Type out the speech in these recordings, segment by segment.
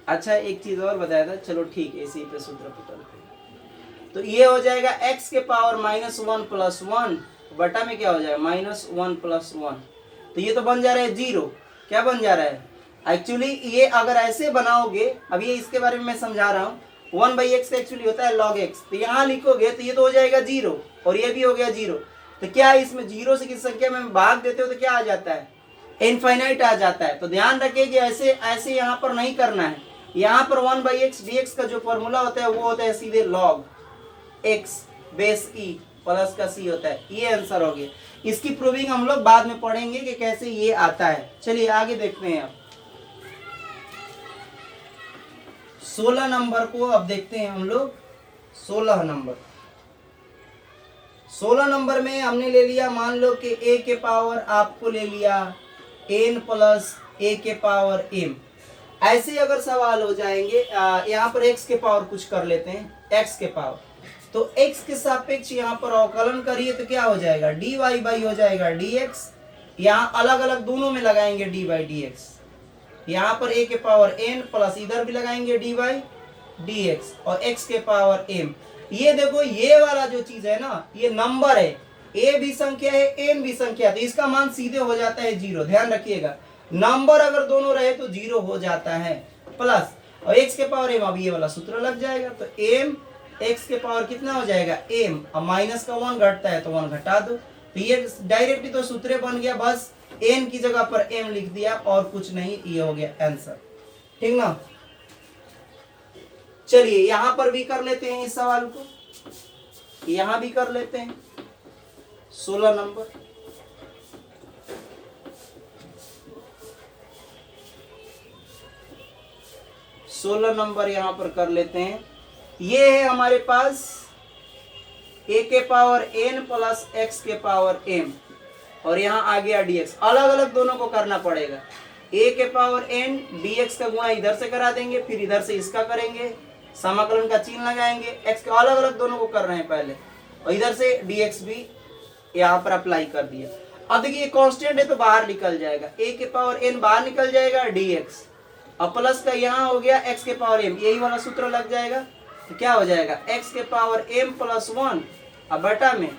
अच्छा एक चीज और बताया था, चलो ठीक है इसी पे सूत्र पुटल। तो ये हो जाएगा x के पावर -1 + 1 बटा में क्या हो जाएगा -1 + 1। तो ये तो बन जा रहा है 0। क्या बन जा रहा है एक्चुअली, ये अगर ऐसे बनाओगे, अब ये इसके बारे में मैं समझा रहा हूँ, 1/x का एक्चुअली होता है log x। तो यहाँ लिखोगे तो ये तो हो जाएगा 0 और ये भी हो गया 0। तो क्या इसमें 0 से किस संख्या में भाग देते हो तो क्या आ जाता है, इनफाइनाइट आ जाता है। तो ध्यान रखिए कि ऐसे ऐसे यहाँ पर नहीं करना है। यहाँ पर 1/x dx का जो फॉर्मूला होता है वो होता है सीधे log x base e plus का c होता है। ये आंसर हो गया। इसकी प्रूविंग हम लोग बाद में पढ़ेंगे कि कैसे ये आता है। चलिए आगे देखते हैं। अब 16 नंबर को अब देखते हैं हम लोग। 16 नंबर में हमने ले लिया, मान लो कि a के पावर आपको ले लिया n प्लस a के पावर m। ऐसे अगर सवाल हो जाएंगे, यहाँ पर x के पावर कुछ कर लेते हैं, x के पावर, तो x के सापेक्ष यहाँ पर अवकलन करिए तो क्या हो जाएगा dy बाई हो जाएगा dx। यहाँ अलग अलग दोनों में लगाएंगे dy dx। यहाँ पर a के पावर n प्लस इधर भी लगाएंगे dy dx और x के पावर m। ये देखो ये वाला जो चीज है ना, ये नंबर है, a भी संख्या है n भी संख्या है, तो इसका मान सीधे हो जाता है 0। ध्यान रखिएगा, नंबर अगर दोनों रहे तो 0 हो जाता है। प्लस और x के पावर m, अब ये वाला सूत्र लग जाएगा। तो m x के पावर कितना हो जाएगा m, अब माइनस का 1 घटता है तो 1 घटा दो। तो ये डायरेक्टली तो सूत्र बन गया, बस n की जगह पर m लिख दिया और कुछ नहीं, ये हो गया आंसर। ठीक ना। चलिए यहां पर भी कर लेते हैं इस सवाल को, यहां भी कर लेते हैं। 16 नंबर, यहां पर कर लेते हैं। ये है हमारे पास a के पावर n प्लस x के पावर m और यहाँ आ गया dx। अलग अलग दोनों को करना पड़ेगा। a के पावर n dx का गुणा इधर से करा देंगे, फिर इधर से इसका करेंगे, समाकलन का चिन्ह लगाएंगे, x के अलग अलग दोनों को कर रहे हैं पहले, और इधर से dx भी यहाँ पर अप्लाई कर दिया। अब देखिए कांस्टेंट है तो बाहर निकल जाएगा, a के पावर n बाहर निकल जाएगा dx, और प्लस का यहाँ हो गया x के पावर m, यही वाला सूत्र लग जाएगा। तो क्या हो जाएगा x के पावर m प्लस 1 अब बटा में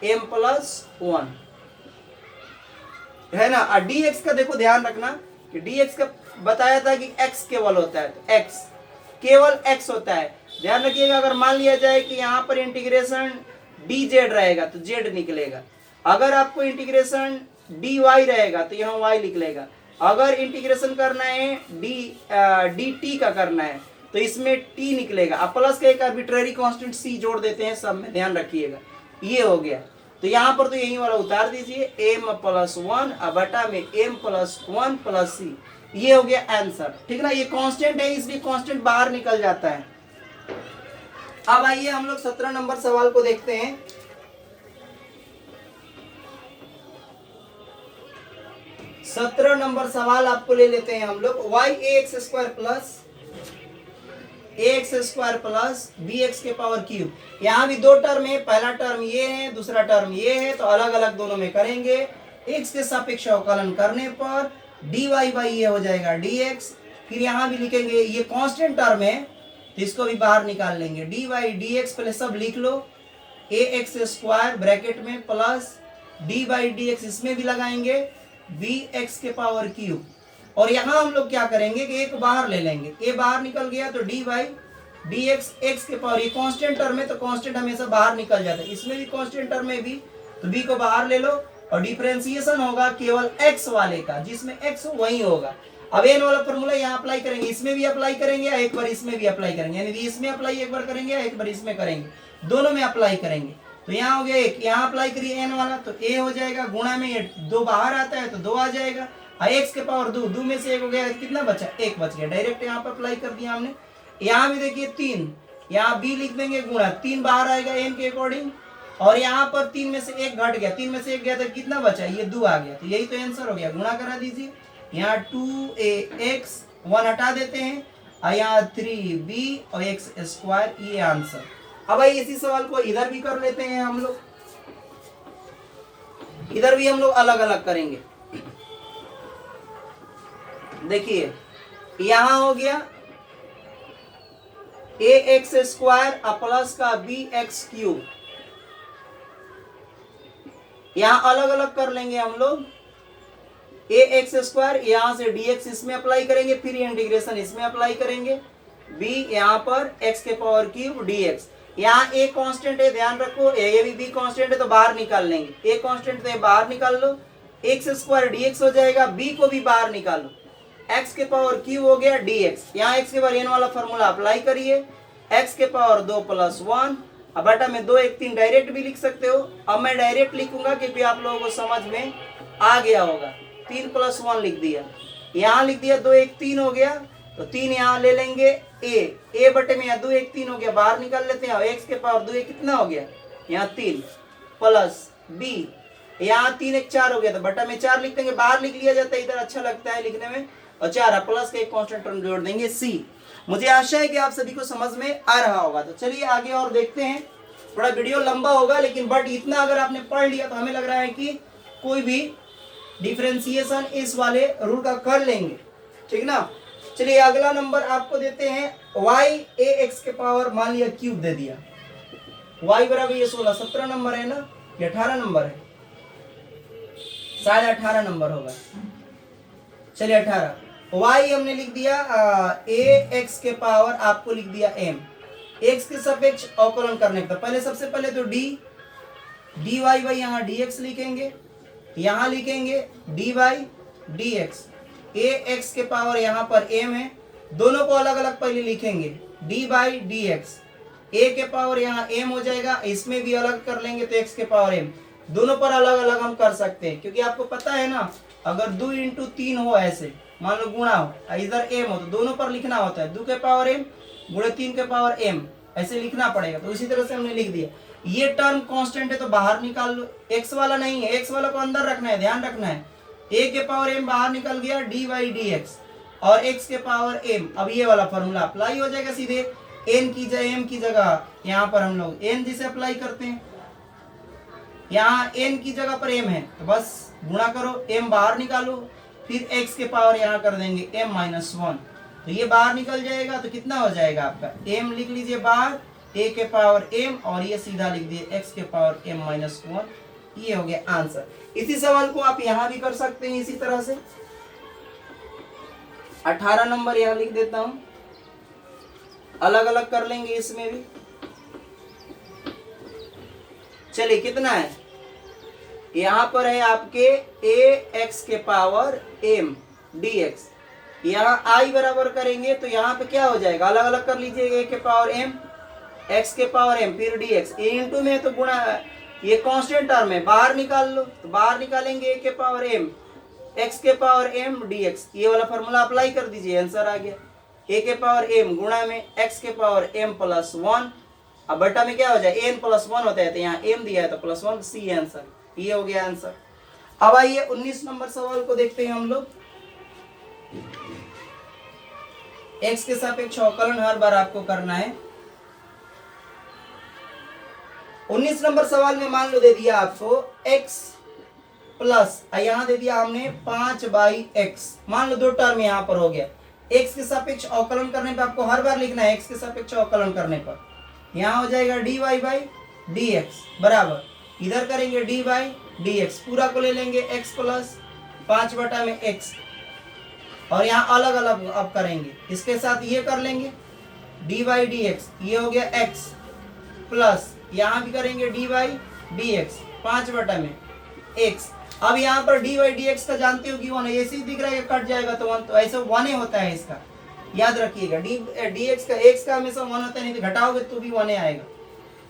m प्लस 1 है ना। और dx का देखो ध्यान रखना कि dx का बताया था कि x केवल होता है, तो x केवल x होता है। ध्यान रखिएगा, अगर मान लिया जाए कि यहाँ पर इंटीग्रेशन dz रहेगा तो z निकलेगा, अगर आपको इंटीग्रेशन dy रहेगा तो यहाँ y निकलेगा, अगर इंटीग्रेशन करना है dt का करना है तो इसमें t निकलेगा। अब प्लस का एक आर्बिट्रेरी कांस्टेंट c जोड़ देते हैं सब में, ध्यान रखिएगा। ये हो गया, तो यहाँ पर तो यही वाला उतार दीजिए m प्लस 1 अब बटा में m प्लस 1 प्लस c, ये हो गया आंसर। ठीक ना। ये कांस्टेंट है इसलिए कांस्टेंट बाहर निकल जाता है। अब आइए हम लोग 17 नंबर सवाल को देखते हैं। सत्रह नंबर सवाल आपको ले लेते हैं हम लोग। y प्लस bx के पावर क्यूब। यहाँ भी दो टर्म है, पहला टर्म ये है, दूसरा टर्म ये है, तो अलग अलग दोनों में करेंगे। x के सापेक्ष अवकलन करने पर dy बाई ये हो जाएगा dx। फिर यहाँ भी लिखेंगे, ये कांस्टेंट टर्म है तो इसको भी बाहर निकाल लेंगे, dy dx पहले सब लिख लो, ax² ब्रैकेट में प्लस d बाई dx इसमें भी लगाएंगे bx के पावर क्यूब। और यहाँ हम लोग क्या करेंगे कि एक बाहर ले लेंगे, a बाहर निकल गया तो d बाई dx x के पावर, ये कांस्टेंट टर्म है तो कांस्टेंट हमेशा बाहर निकल जाता है, इसमें भी कांस्टेंट टर्म है भी, तो b को बाहर ले लो और डिफरेंशिएशन होगा केवल x वाले का, जिसमें x वही होगा। अब n वाला फॉर्मूला यहाँ अप्लाई करेंगे, इसमें भी अप्लाई करेंगे या एक बार इसमें भी अप्लाई करेंगे, यानी इसमें अप्लाई एक बार करेंगे या एक बार इसमें करेंगे, दोनों में अप्लाई करेंगे। तो यहाँ हो गया एक, यहाँ अप्लाई करिए n वाला तो a हो जाएगा, गुणा में ये 2 बाहर आता है तो 2 आ जाएगा, x के पावर 2, 2 में से 1 हो गया, कितना बचा 1 बच गया, डायरेक्ट यहाँ पर अप्लाई कर दिया हमने। यहाँ भी देखिए 3, यहाँ b लिख देंगे गुणा, 3 बाहर आएगा n के अकॉर्डिंग, और यहाँ पर 3 में से 1 घट गया, 3 में से 1 गया तो कितना बचा, ये 2 आ गया, तो यही तो आंसर हो गया। गुणा करा दीजिए, यहाँ 2ax 1 हटा देते हैं, और यहाँ 3b और x², ये आंसर। अब भाई इसी सवाल को इधर भी कर लेते हैं हम लोग, इधर भी हम लोग अलग अलग करेंगे। देखिए यहाँ हो गया ए एक्स स्क्वायर प्लस का बी एक्स क्यूब, यहां अलग अलग कर लेंगे हम लोग। ए एक्स स्क्वायर यहां से डी एक्स इसमें अप्लाई करेंगे, फिर इंटीग्रेशन इसमें अप्लाई करेंगे, बी यहां पर एक्स के पावर क्यूब डी एक्स। यहाँ ए कांस्टेंट है, ध्यान रखो, ये भी बी कांस्टेंट है तो बाहर निकाल लेंगे। ए कांस्टेंट है बाहर निकाल लो, एक्स स्क्वायर डी एक्स हो जाएगा, बी को भी बाहर निकालो, एक्स के पावर क्यूब हो गया डी एक्स। यहाँ एक्स के बार एन वाला फॉर्मूला अप्लाई करिए, एक्स के पावर 2 प्लस 1, अब बटा में 2 1 3 डायरेक्ट भी लिख सकते हो। अब मैं डायरेक्ट लिखूंगा क्योंकि आप लोगों को समझ में आ गया होगा। 3 प्लस 1 लिख दिया, यहाँ लिख दिया 2 1 3 हो गया, तो 3 यहाँ ले लेंगे ए बटे में, यहाँ 2 1 3 हो गया, बाहर निकाल लेते हैं। एक्स के पावर 2 1 कितना हो गया, यहाँ 3 प्लस बी, यहाँ 3 1 4 हो गया, तो बटा में 4 लिख देंगे, बाहर लिख लिया जाता है, इधर अच्छा लगता है लिखने में, और 4 प्लस का एक कांस्टेंट टर्म जोड़ देंगे सी। मुझे आशा है कि आप सभी को समझ में आ रहा होगा। तो चलिए आगे और देखते हैं, थोड़ा वीडियो लंबा होगा लेकिन बट इतना अगर आपने पढ़ लिया तो हमें लग रहा है कि कोई भी डिफरेंशिएशन इस वाले रूल का कर लेंगे, ठीक ना। चलिए अगला नंबर आपको देते हैं वाई ए एक्स के पावर मान लिया क्यूब दे दिया, वाई बराबर ये 16 17 नंबर है ना, ये 18 नंबर है, शायद 18 नंबर होगा। चलिए 18, वाई हमने लिख दिया ए एक्स के पावर आपको लिख दिया एम, एक्स के सापेक्ष अवकलन करने का पहले सबसे पहले तो डी वाई बाई यहाँ डी एक्स लिखेंगे, यहाँ लिखेंगे डी वाई डी एक्स, ए एक्स के पावर यहाँ पर एम है, दोनों को अलग अलग पहले लिखेंगे, डी बाई डी एक्स, ए के पावर यहाँ एम हो जाएगा, इसमें भी अलग कर लेंगे तो एक्स के पावर एम, दोनों पर अलग अलग हम कर सकते हैं क्योंकि आपको पता है ना, अगर 2 इंटू 3 हो ऐसे मान लो गुणा हो, इधर एम हो तो दोनों पर लिखना होता है, 2 के पावर एम गुणे 3 के पावर एम, ऐसे लिखना पड़ेगा। तो इसी तरह से हमने लिख दिया। ये टर्म कांस्टेंट है तो बाहर निकाल लो, एक्स वाला नहीं है, एक्स वाला को अंदर रखना है, ध्यान रखना है। ए के पावर एम बाहर निकल गया, डी वाई डी एक्स और एक्स के पावर एम, अब ये वाला फॉर्मूला अप्लाई हो जाएगा सीधे, एन की जगह एम की जगह यहाँ पर हम लोग एन जिसे अप्लाई करते हैं, यहाँ एन की जगह पर एम है तो बस गुणा करो, एम बाहर निकालो, फिर एक्स के पावर यहाँ कर देंगे एम माइनस 1, तो ये बाहर निकल जाएगा तो कितना हो जाएगा आपका, एम लिख लीजिए बाहर, ए के पावर एम और ये सीधा लिख दिए एक्स के पावर एम माइनस 1, ये हो गया आंसर। इसी सवाल को आप यहाँ भी कर सकते हैं इसी तरह से। 18 नंबर यहाँ लिख देता हूं, अलग अलग कर लेंगे इसमें भी। चलिए कितना है, यहाँ पर है आपके ए एक्स के पावर एम डी एक्स, यहाँ आई बराबर करेंगे तो यहाँ पे क्या हो जाएगा, अलग अलग कर लीजिए, ए के पावर एम एक्स के पावर एम फिर डी एक्स, ए इंटू में तो गुणा, ये कांस्टेंट टर्म है बाहर निकाल लो, तो बाहर निकालेंगे ए के पावर एम एक्स के पावर एम डी एक्स, ये वाला फॉर्मूला अप्लाई कर दीजिए, आंसर आ गया, ए के पावर एम गुणा में एक्स के पावर एम प्लस 1, अब बटा में क्या हो जाए एन प्लस 1 होता है तो यहाँ एम दिया है तो प्लस 1, सी आंसर, ये हो गया आंसर। अब आइए 19 नंबर सवाल को देखते हैं हम लोग। एक्स के सापेक्ष अवकलन हर बार आपको करना है। 19 नंबर सवाल में मान लो दे दिया आपको x प्लस यहाँ दे दिया हमने 5/x, मान लो 2 टर्म यहाँ पर हो गया, x के सापेक्ष अवकलन करने पर आपको हर बार लिखना है, x के सापेक्ष अवकलन करने पर यहाँ हो जाएगा dy बाई dx बराबर, इधर करेंगे dy बाई dx, पूरा को ले लेंगे x प्लस 5 बटा में x, और यहाँ अलग अलग अब करेंगे, इसके साथ ये कर लेंगे dy बाई dx, ये हो गया x प्लस यहाँ भी करेंगे dy बाई dx 5 बटा में x। अब यहाँ पर dy बाई dx का जानते हो कि 1 है, ऐसे ही दिख रहा है कट जाएगा तो 1, तो ऐसे 1 ही होता है, इसका याद रखिएगा, dx का x का हमेशा 1 होता है, नहीं तो घटाओगे तो भी 1 आएगा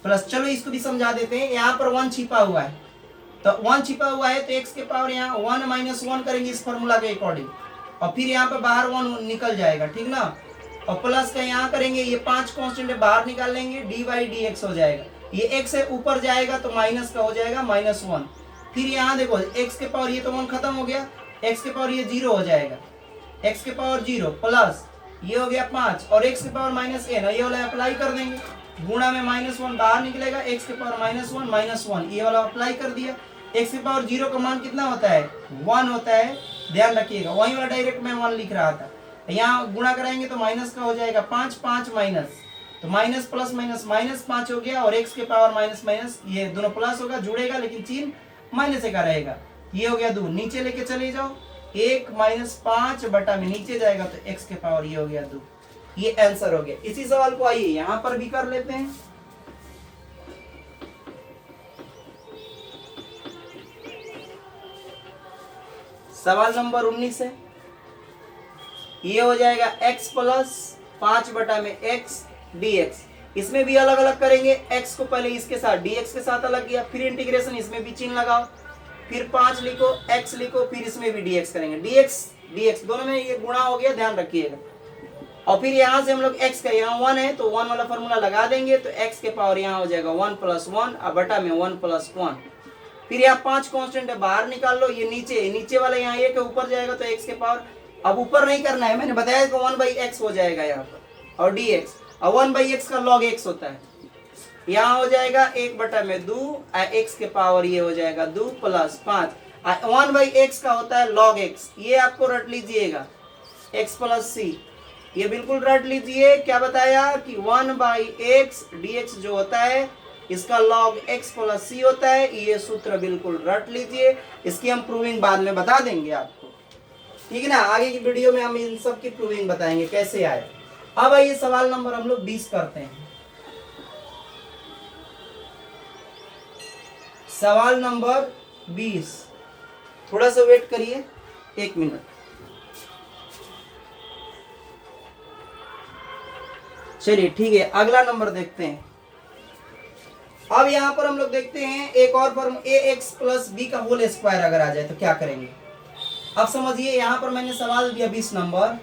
प्लस। चलो इसको भी समझा देते हैं, यहाँ पर 1 छिपा हुआ है, तो 1 छिपा हुआ है तो x के पावर यहाँ 1 माइनस 1 करेंगे इस फॉर्मूला के अकॉर्डिंग, और फिर यहाँ पर बाहर 1 निकल जाएगा, ठीक ना, और प्लस का यहाँ करेंगे, ये 5 कांस्टेंट बाहर निकाल लेंगे, डी बाई डी एक्स हो जाएगा, ये x से ऊपर जाएगा तो माइनस का हो जाएगा -1, फिर यहाँ देखो x के पावर ये तो 1 खत्म हो गया, x के पावर ये 0 हो जाएगा, x के पावर 0 प्लस ये हो गया 5 और x के पावर -n, ये वाला अप्लाई कर देंगे, गुणा में -1 बाहर निकलेगा, x के पावर -1 ये वाला अप्लाई कर दिया, x के पावर 0 का मान कितना होता है 1 होता है, ध्यान रखिएगा, वही वाला डायरेक्ट मैं 1 लिख रहा था, यहाँ गुणा कराएंगे तो माइनस का हो जाएगा 5 5 माइनस तो माइनस प्लस माइनस माइनस 5 हो गया, और x के पावर माइनस माइनस ये दोनों प्लस होगा, जुड़ेगा लेकिन चिन्ह माइनस का रहेगा। ये हो गया 2, नीचे लेके चले जाओ, 1 माइनस 5 बटा में नीचे जाएगा तो x के पावर ये हो गया 2। ये आंसर हो गया। इसी सवाल को आइए यहां पर भी कर लेते हैं। सवाल नंबर 19 है, ये हो जाएगा x प्लस 5 बटा में x dx। इसमें भी अलग अलग करेंगे, x को पहले इसके साथ dx के साथ अलग किया, फिर इंटीग्रेशन इसमें भी चिन्ह लगाओ, फिर 5 लिखो, x लिखो, फिर इसमें भी dx करेंगे। dx दोनों में ये गुणा हो गया, ध्यान रखिएगा। और फिर यहाँ से हम लोग x का यहाँ 1 है तो 1 वाला फॉर्मूला लगा देंगे, तो x के पावर यहाँ हो जाएगा 1 प्लस 1 और बटा में 1 प्लस 1। फिर यहाँ 5 कांस्टेंट है, बाहर निकाल लो, ये नीचे वाला यहाँ 1 है, ऊपर जाएगा तो x के पावर, अब ऊपर नहीं करना है, मैंने बताया कि 1/x हो जाएगा यहाँ पर, और dx, और 1/x का log x होता है, यहाँ हो जाएगा 1 बटा में 2, x के पावर ये हो जाएगा 2 प्लस 5, 1/x का होता है log x, ये आपको रट लीजिएगा, x प्लस c, ये बिल्कुल रट लीजिए। क्या बताया कि 1/x dx जो होता है इसका log x प्लस c होता है, ये सूत्र बिल्कुल रट लीजिए। इसकी हम प्रूविंग बाद में बता देंगे आपको, ठीक है ना। आगे की वीडियो में हम इन सब की प्रूविंग बताएंगे कैसे आए। अब आइए सवाल नंबर हम लोग 20 करते हैं। सवाल नंबर 20, थोड़ा सा वेट करिए 1 मिनट। चलिए ठीक है, अगला नंबर देखते हैं। अब यहां पर हम लोग देखते हैं एक और फॉर्म, ax प्लस बी का होल स्क्वायर अगर आ जाए तो क्या करेंगे। अब समझिए, यहां पर मैंने सवाल दिया 20 नंबर,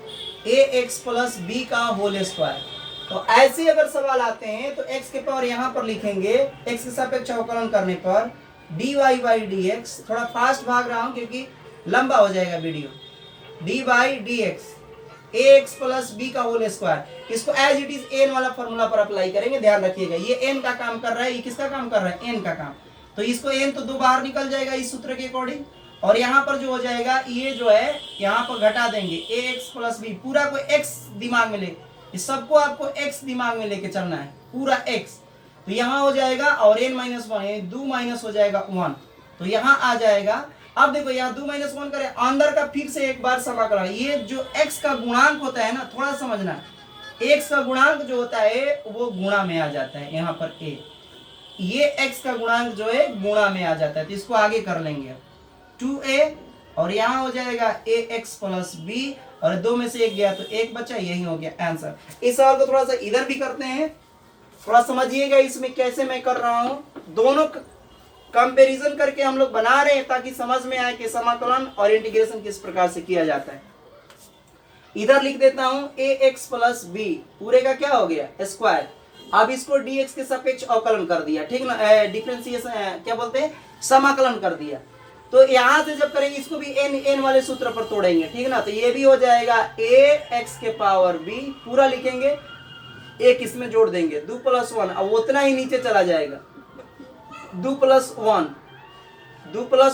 ax प्लस बी का होल स्क्वायर। तो ऐसे अगर सवाल आते हैं तो x के पावर यहां पर लिखेंगे, x के सापेक्ष अवकलन करने पर dy बाई dx, थोड़ा फास्ट भाग रहा हूं क्योंकि लंबा हो जाएगा video, dy by dx ax plus B का होल स्क्वायर। इसको एज इट इज एन वाला फॉर्मूला पर अप्लाई करेंगे, ध्यान रखिएगा। ये एन का काम कर रहा है, ये किसका काम कर रहा है, एन का काम। तो इसको एन तो 2 बाहर निकल जाएगा इस सूत्र के अकॉर्डिंग, और यहाँ पर जो हो जाएगा ये जो है यहाँ पर घटा देंगे ax प्लस बी, पूरा को x दिमाग में ले, इस सबको आपको x दिमाग में लेके चलना है, पूरा x। तो यहाँ हो जाएगा और n माइनस 1, 2 माइनस हो जाएगा 1, तो यहाँ आ जाएगा। अब देखो यहाँ 2 माइनस 1 करें, अंदर का फिर से एक बार समाकलन, ये जो x का गुणांक होता है ना, थोड़ा समझना, x का गुणांक जो होता है वो गुणा में आ जाता है, यहाँ पर a, ये x का गुणांक जो है गुणा में आ जाता है, तो इसको आगे कर लेंगे 2a, और यहाँ हो जाएगा ax प्लस b, और 2 में से 1 गया तो 1 बचा, यही हो गया आंसर। इस सवाल को थोड़ा सा इधर भी करते हैं, थोड़ा समझिएगा इसमें कैसे मैं कर रहा हूं, दोनों कंपैरिजन करके हम लोग बना रहे हैं ताकि समझ में आए कि समाकलन और इंटीग्रेशन किस प्रकार से किया जाता है। इधर लिख देता हूं ax प्लस b, पूरे का क्या हो गया स्क्वायर। अब इसको dx के सापेक्ष अवकलन कर दिया, ठीक ना, डिफरेंशिएशन क्या बोलते हैं, समाकलन कर दिया। तो यहां से जब करेंगे इसको भी n वाले सूत्र पर तोड़ेंगे, ठीक ना। तो ये भी हो जाएगा ax के पावर b, पूरा लिखेंगे, एक इसमें जोड़ देंगे 2 प्लस 1, अब उतना ही नीचे चला जाएगा 2 प्लस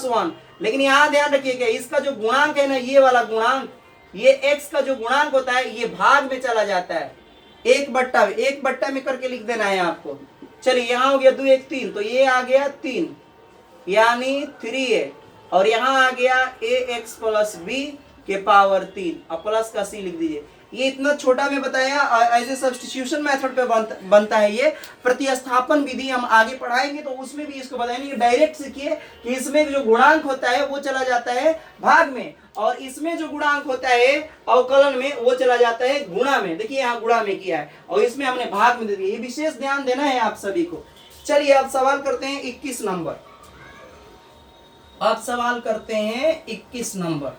1, लेकिन यहाँ ध्यान रखिएगा इसका जो गुणांक है ना, ये वाला गुणांक, ये x का जो गुणांक होता है ये भाग में चला जाता है, 1 बट्टा में करके लिख देना है आपको। चलिए यहाँ हो गया 2 1 3, तो ये आ गया 3 यानी 3a, और यहाँ आ गया ax प्लस b के पावर 3, अब प्लस का c लिख दीजिए। ये इतना छोटा में बताया, ऐसे सब्स्टिट्यूशन मेथड पे बनता है। ये प्रतिस्थापन विधि हम आगे पढ़ाएंगे तो उसमें भी इसको बताएंगे। डायरेक्ट सीखिए कि इसमें जो गुणांक होता है वो चला जाता है भाग में, और इसमें जो गुणांक होता है अवकलन में वो चला जाता है गुणा में। देखिए यहाँ गुणा में किया है और इसमें हमने भाग में दे दिया, ये विशेष ध्यान देना है आप सभी को। चलिए अब सवाल करते हैं 21 नंबर। अब सवाल करते हैं 21 नंबर।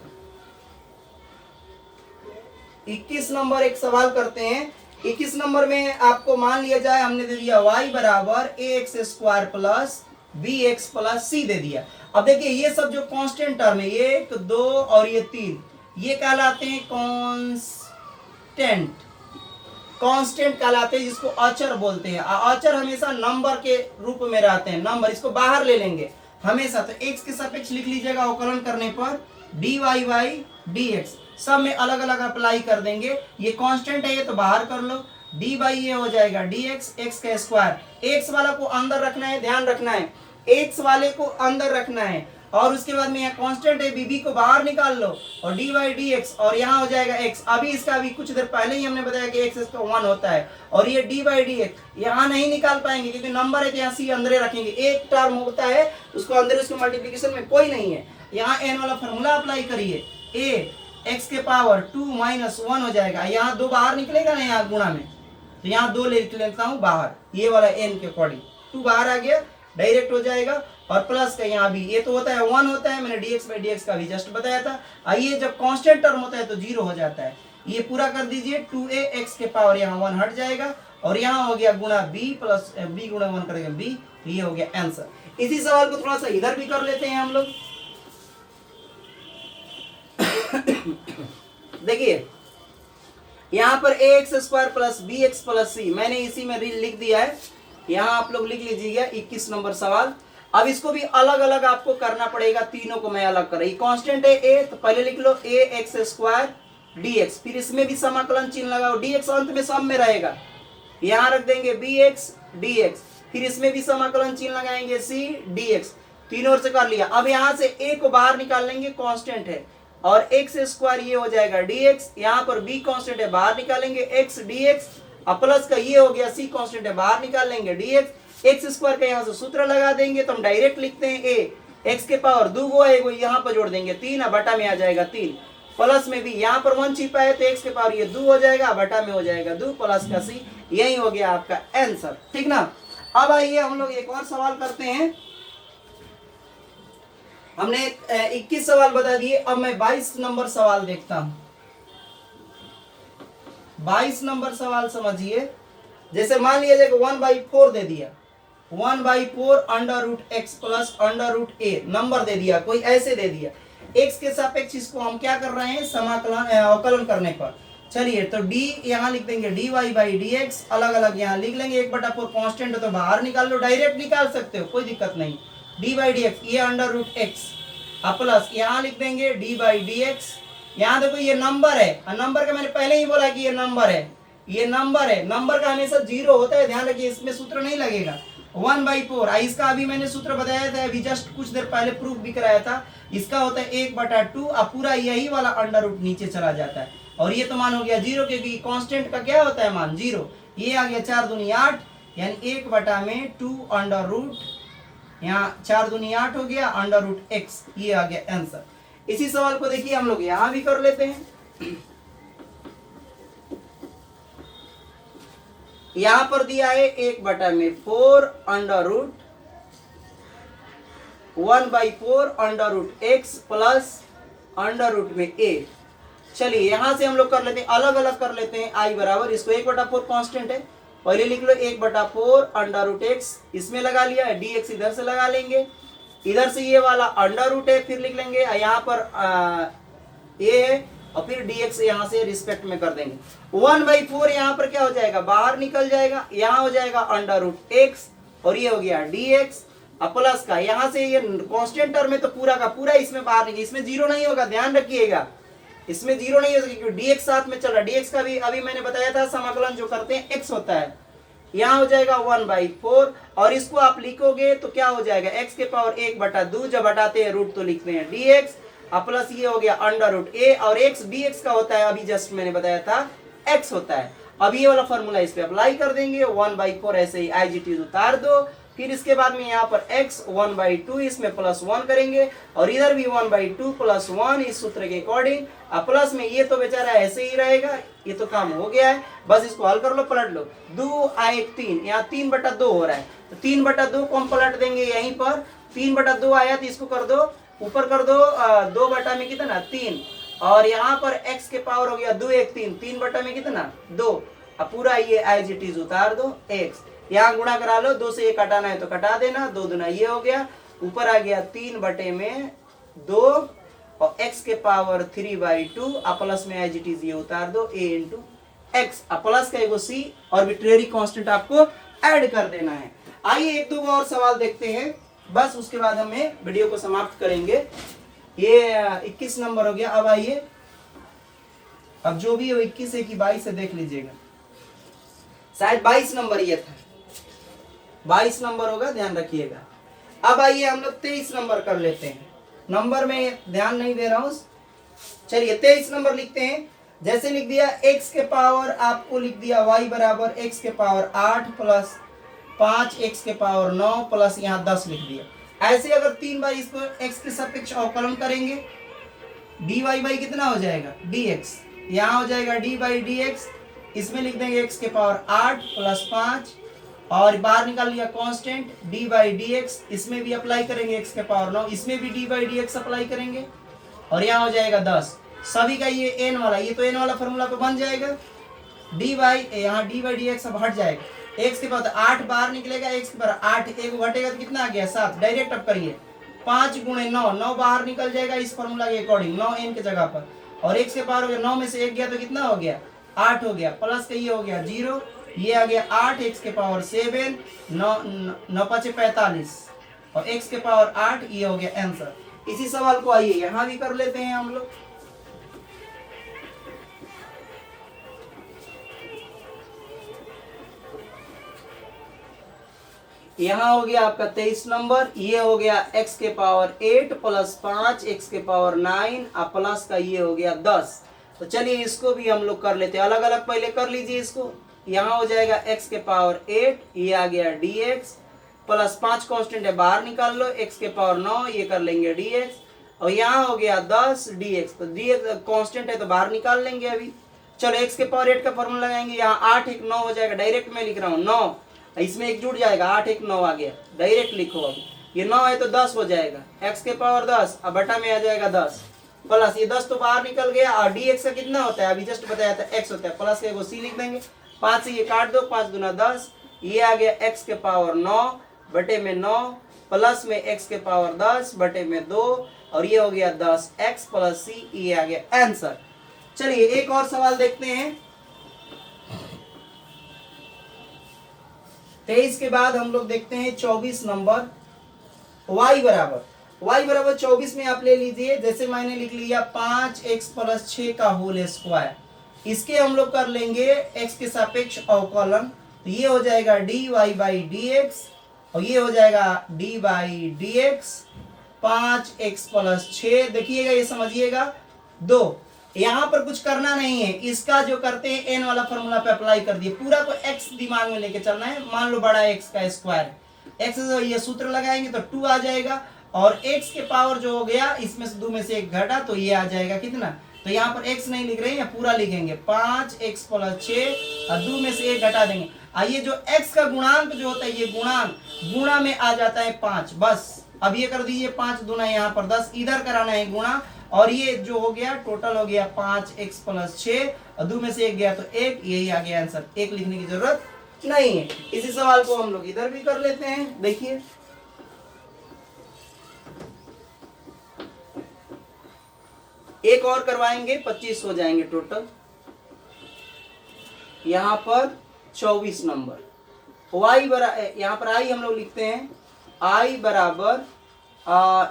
21 नंबर एक सवाल करते हैं। 21 नंबर में आपको मान लिया जाए हमने दे दिया y बराबर ax square plus bx plus c दे दिया। अब देखिए ये सब जो कांस्टेंट टर्म है, 1 2 और ये 3, ये कहलाते हैं कांस्टेंट कहलाते हैं, जिसको अचर बोलते हैं। अचर हमेशा नंबर के रूप में रहते हैं, नंबर, इसको बाहर ले लेंगे हमेशा। तो x के सापेक्ष लिख लीजिएगा अवकलन करने पर dy बाई dx, सब में अलग अलग अप्लाई कर देंगे। ये कांस्टेंट है, ये तो बाहर कर लो, डी बाई ये हो जाएगा डी एक्स, एक्स का स्क्वायर। एक्स वाला को अंदर रखना है, ध्यान रखना है, एक्स वाले को अंदर रखना है, और उसके बाद में यहाँ कांस्टेंट है बी को बाहर निकाल लो, और डी बाई डी एक्स, और यहाँ हो जाएगा एक्स। अभी इसका अभी कुछ देर पहले ही हमने बताया कि एक्स इसका 1 होता है, और ये डी बाई डी एक्स यहाँ नहीं निकाल पाएंगे क्योंकि नंबर है तो यहाँ सी अंदर रखेंगे, एक टर्म होता है उसको अंदर, उसके मल्टीप्लीकेशन में कोई नहीं है। यहाँ एन वाला फॉर्मूला अप्लाई करिए, ए एक्स के पावर 2 माइनस 1 हो जाएगा, यहाँ 2 बाहर निकलेगा ना यहाँ गुणा में, तो यहाँ 2 ले लेता हूँ बाहर, ये वाला एन के अकॉर्डिंग 2 बाहर आ गया, डायरेक्ट हो जाएगा, और प्लस का यहाँ भी ये तो होता है 1 होता है, मैंने dx बाई dx का भी जस्ट बताया था। आइए जब कांस्टेंट टर्म होता है तो 0 हो जाता है, ये पूरा कर दीजिए, 2a x के पावर यहाँ 1 हट जाएगा, और यहाँ हो गया गुणा b प्लस b गुणा 1 करेंगे b, ये हो गया आंसर। इसी सवाल को थोड़ा सा इधर भी कर लेते हैं हम लोग। देखिए यहाँ पर ax square plus bx plus c, मैंने इसी में लिख दिया है, यहाँ आप लोग लिख लीजिएगा 21 नंबर सवाल। अब इसको भी अलग अलग आपको करना पड़ेगा, तीनों को मैं अलग कर रही, कांस्टेंट है a, तो पहले लिख लो a x स्क्वायर dx, फिर इसमें भी समाकलन चिन्ह लगाओ, dx अंत में सम में रहेगा, यहाँ रख देंगे bx dx, फिर इसमें भी समाकलन चिन्ह लगाएंगे c dx, तीनों ओर से कर लिया। अब यहाँ से a को बाहर निकाल लेंगे, कांस्टेंट है, और x स्क्वायर ये हो जाएगा dx, यहाँ पर b कांस्टेंट है बाहर निकालेंगे x dx, अब प्लस का ये हो गया c कांस्टेंट है बाहर निकाल लेंगे dx, एक्स स्क्वायर का यहाँ से सूत्र लगा देंगे, तो हम डायरेक्ट लिखते हैं a एक्स के पावर 2 है, यहाँ पर जोड़ देंगे 3, बटा में आ जाएगा 3, प्लस में भी यहाँ पर 1 छिपा है तो एक्स के पावर ये 2 हो जाएगा, बटा में हो जाएगा 2 प्लस का c, यही हो गया आपका आंसर, ठीक ना। अब आइए हम लोग एक और सवाल करते हैं। हमने 21 सवाल बता दिए, अब मैं 22 नंबर सवाल देखता हूं। 22 नंबर सवाल समझिए, जैसे मान लिया जाए 1/4 दे दिया, 1/4 under root x plus under root A number दे दिया, कोई ऐसे दे दिया, एक्स के सापेक्ष इसको हम क्या कर रहे हैं, समाकलन अवकलन करने पर। चलिए तो d यहाँ लिख देंगे dy बाई डी एक्स, अलग अलग यहाँ लिख लेंगे, 1/4 कांस्टेंट है तो बाहर निकाल लो, डायरेक्ट निकाल सकते हो, कोई दिक्कत नहीं, d बाई डी एक्स ये अंडर रूट एक्स, प्लस यहाँ लिख देंगे d बाई डी एक्स, यहाँ देखो ये नंबर है, नंबर का मैंने पहले ही बोला कि ये नंबर है, ये नंबर है, नंबर का हमेशा 0 होता है, ध्यान रखिए, इसमें सूत्र नहीं लगेगा। 1/4 इसका अभी मैंने सूत्र बताया था, अभी जस्ट कुछ देर पहले प्रूफ भी कराया था, इसका होता है 1/2, अब पूरा यही वाला अंडर रूट नीचे चला जाता है, और ये तो मान हो गया 0 क्योंकि कांस्टेंट का क्या होता है मान 0, ये आ गया 4 दूनी 8, यानी 1/2 अंडर रूट, यहाँ 4 दूनी 8 हो गया अंडर रूट एक्स, ये आ गया आंसर। इसी सवाल को देखिए हम लोग यहाँ भी कर लेते हैं। यहां पर दिया है 1/4 under root 1/4 under root x plus under root में a। चलिए यहां से हम लोग कर लेते हैं, अलग अलग कर लेते हैं, i बराबर, इसको 1/4 कांस्टेंट है, पहले लिख लो 1/4 अंडर रूट एक्स, इसमें लगा लिया, dx इधर से लगा लेंगे, इधर से ये वाला अंडर रूट है, फिर लिख लेंगे यहाँ पर a है, और फिर dx यहाँ से रिस्पेक्ट में कर देंगे। 1/4 यहाँ पर क्या हो जाएगा, बाहर निकल जाएगा, यहाँ हो जाएगा अंडर रूट एक्स, और ये हो गया dx, अब प्लस का यहाँ से ये कांस्टेंट टर्म में तो पूरा का पूरा इसमें बाहर निकल, इसमें 0 नहीं होगा, ध्यान रखिएगा, इसमें 0 नहीं होगा क्योंकि dx साथ में चल रहा है, dx का भी अभी मैंने बताया था समाकलन जो करते हैं x होता है, यहाँ हो जाएगा 1/4, और इसको आप लिखोगे तो क्या हो जाएगा, x के पावर 1/2, जब हटाते हैं रूट तो लिखते हैं dx, प्लस ये हो गया अंडर रूट a, और x dx का होता है, अभी जस्ट मैंने बताया था x होता है। अब ये वाला फॉर्मूला इस पे अप्लाई कर देंगे, 1/4 ऐसे ही IGT उतार दो, फिर इसके बाद में यहाँ पर x 1/2 इसमें प्लस 1 करेंगे, और इधर भी 1/2 प्लस 1 इस सूत्र के अकॉर्डिंग, अब प्लस में ये तो बेचारा ऐसे ही रहेगा, ये तो काम हो गया है, बस इसको हल कर लो, पलट लो, 2 आए 3, यहाँ 3/2 हो रहा है, तो 3/2 को हम पलट देंगे यहीं पर, 3/2 आया तो इसको कर दो, ऊपर कर दो, 2 बटा में कितना 3, और यहाँ पर x के पावर हो गया 2 1 3, 3 बटा में कितना 2, अब पूरा ये IGT उतार दो, x यहाँ गुणा करा लो, 2 से 1 हटाना है तो कटा देना, 2 दूना ये हो गया, ऊपर आ गया 3/2, और x के पावर 3/2, अब प्लस में IGT ये उतार दो, a इंटू एक्स, अब प्लस का एगो c, और आर्बिट्रेरी कांस्टेंट आपको ऐड कर देना है। आइए एक दो और सवाल देखते हैं, बस उसके बाद हमें वीडियो को समाप्त करेंगे। ये 21 नंबर हो गया। अब आइए, अब जो भी हो 21 है कि 22 है देख लीजिएगा। शायद 22 नंबर ये था, 22 नंबर होगा, ध्यान रखिएगा। अब आइए हम लोग 23 नंबर कर लेते हैं, नंबर में ध्यान नहीं दे रहा हूं। चलिए 23 नंबर लिखते हैं। जैसे लिख दिया x के पावर, आपको लिख दिया y बराबर x के पावर 8 प्लस 5x के पावर 9 प्लस यहाँ 10 लिख दिया। ऐसे अगर 3 बार इसको x के सापेक्ष अवकलन करेंगे, dy बाई कितना हो जाएगा dx, यहाँ हो जाएगा d बाई dx, इसमें लिख देंगे x के पावर 8 प्लस 5 और बाहर निकाल लिया कांस्टेंट d बाई dx, इसमें भी अप्लाई करेंगे x के पावर 9, इसमें भी d बाई dx अप्लाई करेंगे और यहाँ हो जाएगा 10। सभी का ये n वाला, ये तो n वाला फॉर्मूला तो बन जाएगा, d बाई यहाँ d बाई dx अब हट जाएगा, x के पावर 8 बाहर निकलेगा, x के पावर 8 एक घटेगा तो कितना आ गया 7। डायरेक्ट अब करिए 5 गुणे 9, 9 बाहर निकल जाएगा इस फॉर्मूला के अकॉर्डिंग, 9 n के जगह पर, और x के पावर हो गया 9 में से 1 गया तो कितना हो गया 8 हो गया, प्लस का ये हो गया 0, ये आ गया 8 x के पावर 7, 9 5 45 और x के पावर 8, ये हो गया आंसर। इसी सवाल को आइए यहां भी कर लेते हैं हम लोग। यहाँ हो गया आपका 23 नंबर, ये हो गया x के पावर 8 प्लस 5 x के पावर 9 और प्लस का ये हो गया 10। तो चलिए इसको भी हम लोग कर लेते हैं, अलग अलग पहले कर लीजिए इसको। यहाँ हो जाएगा x के पावर 8, ये आ गया dx प्लस 5 कांस्टेंट है बाहर निकाल लो, x के पावर 9 ये कर लेंगे dx और यहाँ हो गया 10 dx, तो dx कांस्टेंट है तो बाहर निकाल लेंगे अभी। चलो x के पावर 8 का फॉर्मूला लगाएंगे, यहाँ 8 1 9 हो जाएगा, डायरेक्ट मैं लिख रहा हूँ 9, इसमें एक जुड़ जाएगा 8 1 9 आ गया, डायरेक्ट लिखो। अब ये 9 है तो 10 हो जाएगा, x के पावर 10 अब बटा में आ जाएगा 10 प्लस ये 10 तो बाहर निकल गया और dx का कितना होता है अभी जस्ट बताया था x होता है, प्लस का c लिख देंगे, 5 से ये काट दो, 5 दूना 10, ये आ गया x के पावर 9 बटे में 9 प्लस में x के पावर 10 बटे में 2 और ये हो गया 10 x प्लस c, ये आ गया आंसर। चलिए एक और सवाल देखते हैं। 23 के बाद हम लोग देखते हैं 24 नंबर, y बराबर 24 में आप ले लीजिए, जैसे मैंने लिख लिया 5x प्लस 6 का होल स्क्वायर, इसके हम लोग कर लेंगे x के सापेक्ष अवकलन, तो ये हो जाएगा dy बाई dx और ये हो जाएगा d by dx 5x plus 6, देखिएगा ये समझिएगा 2, यहाँ पर कुछ करना नहीं है, इसका जो करते हैं n वाला फॉर्मूला पे अप्लाई कर दिए, पूरा को x दिमाग में लेके चलना है। मान लो बड़ा x का स्क्वायर है, x से ये सूत्र लगाएंगे तो 2 आ जाएगा और x के पावर जो हो गया इसमें से 2 में से 1 घटा तो ये आ जाएगा कितना, तो यहाँ पर x नहीं लिख रहे हैं, पूरा लिखेंगे 5x प्लस 6 और 2 में से 1 घटा देंगे। आइए जो x का गुणांक जो होता है ये गुणांक गुणा में आ जाता है 5, बस अब ये कर दीजिए 5 दूना यहाँ पर 10, इधर कराना है गुणा और ये जो हो गया टोटल हो गया 5x प्लस 6 और 2 में से 1 गया तो 1, यही आ गया आंसर, 1 लिखने की जरूरत नहीं है। इसी सवाल को हम लोग इधर भी कर लेते हैं, देखिए एक और करवाएंगे 25 हो जाएंगे टोटल। यहाँ पर 24 नंबर y बराबर, यहाँ पर i हम लोग लिखते हैं i बराबर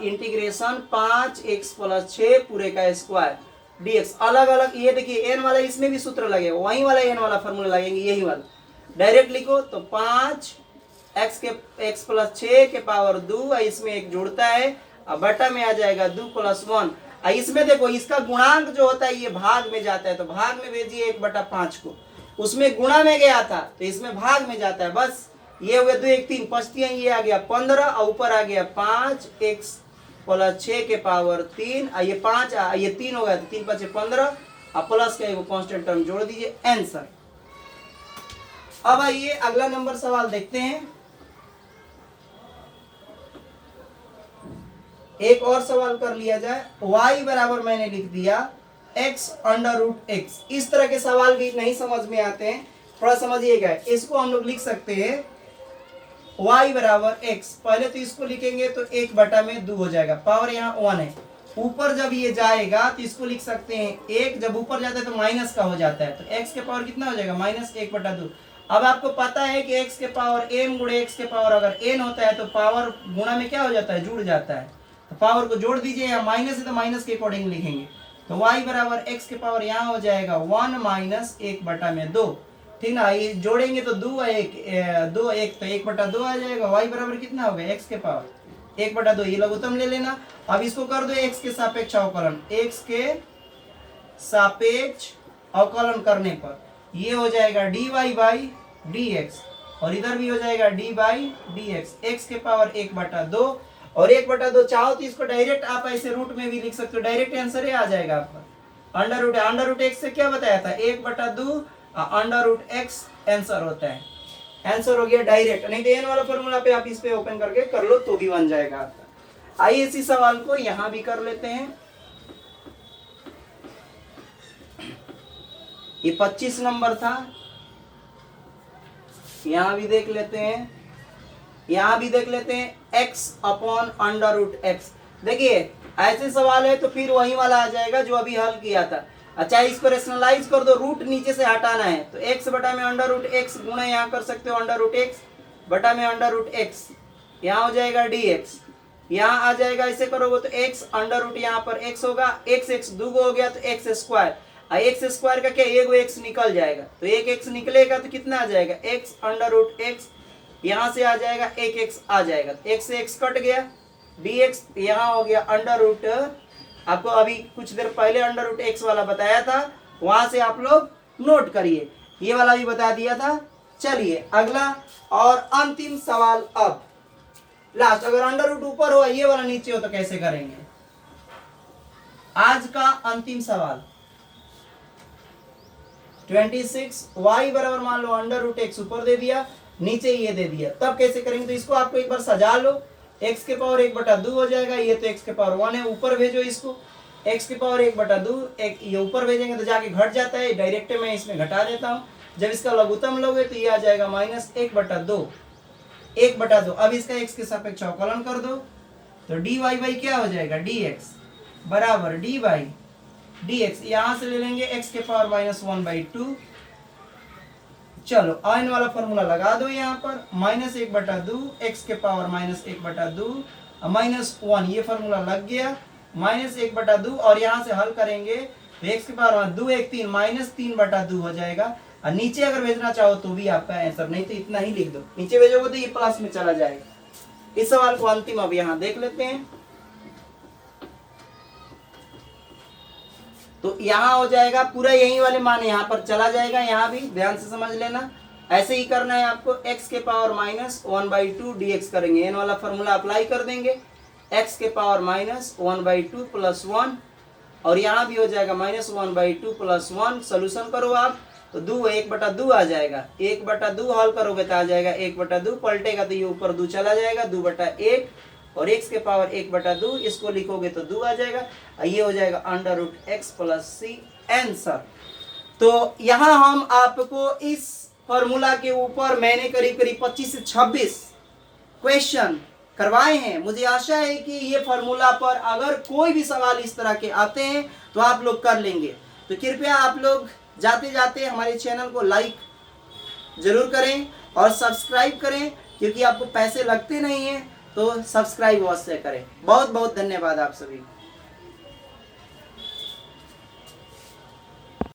इंटीग्रेशन 5x प्लस 6 पूरे का स्क्वायर dx, अलग अलग ये देखिए n वाला इसमें भी सूत्र लगे, वही वाला n वाला फॉर्मूला लगेंगे, यही वाला डायरेक्ट लिखो तो 5x के x प्लस 6 के पावर 2, इसमें एक जुड़ता है और बटा में आ जाएगा 2 प्लस 1, इसमें देखो इसका गुणांक जो होता है ये भाग में जाता है तो भाग में भेजिए 1/5 को, उसमें गुणा में गया था तो इसमें भाग में जाता है, बस ये हो गया 2 1 3 पचतियां, ये आ गया 15 और ऊपर आ गया 5x प्लस 6 के पावर 3, ये 5 ये 3 हो गया तो 3 5 15 और प्लस का वो कांस्टेंट टर्म जोड़ दीजिए, आंसर। अब आइए अगला नंबर सवाल देखते हैं। एक और सवाल कर लिया जाए, y बराबर मैंने लिख दिया x अंडर रूट x, इस तरह के सवाल भी नहीं समझ में आते हैं, थोड़ा समझिएगा, इसको हम लोग लिख सकते हैं y बराबर x, पहले तो इसको लिखेंगे तो 1/2 हो जाएगा, पावर यहाँ 1 है, ऊपर जब ये जाएगा तो इसको लिख सकते हैं 1, जब ऊपर जाता है तो माइनस का हो जाता है, तो x के पावर कितना हो जाएगा -1/2। अब आपको पता है कि x के पावर m गुणे x के पावर अगर n होता है तो पावर गुणा में क्या हो जाता है, जुड़ जाता है, तो पावर को जोड़ दीजिए, यहाँ माइनस है तो माइनस के अकॉर्डिंग लिखेंगे, तो y बराबर x के पावर यहाँ हो जाएगा 1 - 1/2, ठीक ना। ये जोड़ेंगे तो दो एक तो 1/2 आ जाएगा। y बराबर कितना हो गया, x के पावर 1/2। ये लघुत्तम ले लेना। अब इसको कर दो x के सापेक्ष अवकलन। x के सापेक्ष अवकलन करने पर ये हो जाएगा dy बाई dx, और इधर भी हो जाएगा dy बाई dx, x के पावर 1/2। और 1/2 चाहो तो इसको डायरेक्ट आप ऐसे रूट में भी लिख सकते हो, डायरेक्ट आंसर ही आ जाएगा आपका। अंडर रूट x से क्या बताया था, 1/2 अंडर रूट x आंसर होता है। आंसर हो गया डायरेक्ट। नहीं तो एन वाला फॉर्मूला पे आप इस पे ओपन करके कर लो तो भी बन जाएगा आपका। आइए इसी सवाल को यहां भी कर लेते हैं। ये 25 नंबर था, यहां भी देख लेते हैं, यहां भी देख लेते हैं x upon under root x। देखिए ऐसे सवाल है तो फिर वही वाला आ जाएगा जो अभी हल किया था। अच्छा इसको रेशनलाइज कर दो, रूट नीचे से हटाना है तो x बटा में अंडर रूट x गुणा यहाँ कर सकते हो अंडर रूट x बटा में अंडर रूट x, यहाँ हो जाएगा dx, यहाँ आ जाएगा। ऐसे करोगे तो x अंडर रूट यहाँ पर x होगा, x दूगो हो गया तो x स्क्वायर, x स्क्वायर का क्या एगो x निकल जाएगा तो एक x निकलेगा तो कितना आ जाएगा x अंडर रूट x, यहाँ से आ जाएगा एक x आ जाएगा, x से x कट गया, dx यहाँ हो गया अंडर रूट, आपको अभी कुछ देर पहले अंडर रूट x वाला बताया था, वहां से आप लोग नोट करिए, ये वाला भी बता दिया था। चलिए अगला और अंतिम सवाल, अब लास्ट, अगर अंडर रूट ऊपर हो ये वाला नीचे हो तो कैसे करेंगे। आज का अंतिम सवाल 26 y बराबर मान लो अंडर रूट x ऊपर दे दिया, नीचे ये दे दिया, तब कैसे करेंगे। तो इसको आपको एक बार सजा लो, x के पावर 1/2 हो जाएगा, ये तो x के पावर 1 है, ऊपर भेजो इसको, x के पावर 1/2 एक ये ऊपर भेजेंगे तो जाके घट जाता है, डायरेक्ट मैं इसमें घटा देता हूँ। जब इसका लघुत्तम लोगे तो ये आ जाएगा -1/2, 1/2। अब इसका x के सापेक्ष अवकलन कर दो तो dy बाई क्या हो जाएगा dx बराबर d बाई dx, यहाँ से ले लेंगे x के पावर -1/2। चलो आयन वाला फॉर्मूला लगा दो यहाँ पर, -1/2 x के पावर -1/2 -1, ये फॉर्मूला लग गया, -1/2। और यहाँ से हल करेंगे तो x के पावर 2 1 3 -3/2 हो जाएगा। और नीचे अगर भेजना चाहो तो भी आपका आंसर, नहीं तो इतना ही लिख दो, नीचे भेजोगे तो ये प्लस में चला जाएगा। इस सवाल को अंतिम अब यहाँ देख लेते हैं। तो यहाँ हो जाएगा पूरा यही वाले मान यहाँ पर चला जाएगा, यहाँ भी ध्यान से समझ लेना। ऐसे ही करना है आपको, x के पावर -1/2 dx करेंगे, n वाला फॉर्मूला अप्लाई कर देंगे, x के पावर -1/2 + 1, और यहाँ भी हो जाएगा -1/2 + 1। सोल्यूशन करो आप तो 1/2 आ जाएगा, 1/2 हल करोगे तो आ जाएगा 1/2, पलटेगा तो ये ऊपर 2 चला जाएगा, 2/1, और x के पावर 1/2 इसको लिखोगे तो 2 आ जाएगा, ये हो जाएगा under root x + c answer. तो यहाँ हम आपको इस फॉर्मूला के ऊपर मैंने करीब 25 से 26 क्वेश्चन करवाए हैं। मुझे आशा है कि ये फॉर्मूला पर अगर कोई भी सवाल इस तरह के आते हैं तो आप लोग कर लेंगे। तो कृपया आप लोग जाते जाते हमारे चैनल को लाइक जरूर करें और सब्सक्राइब करें, क्योंकि आपको पैसे लगते नहीं हैं, तो सब्सक्राइब अवश्य करें। बहुत बहुत धन्यवाद आप सभी।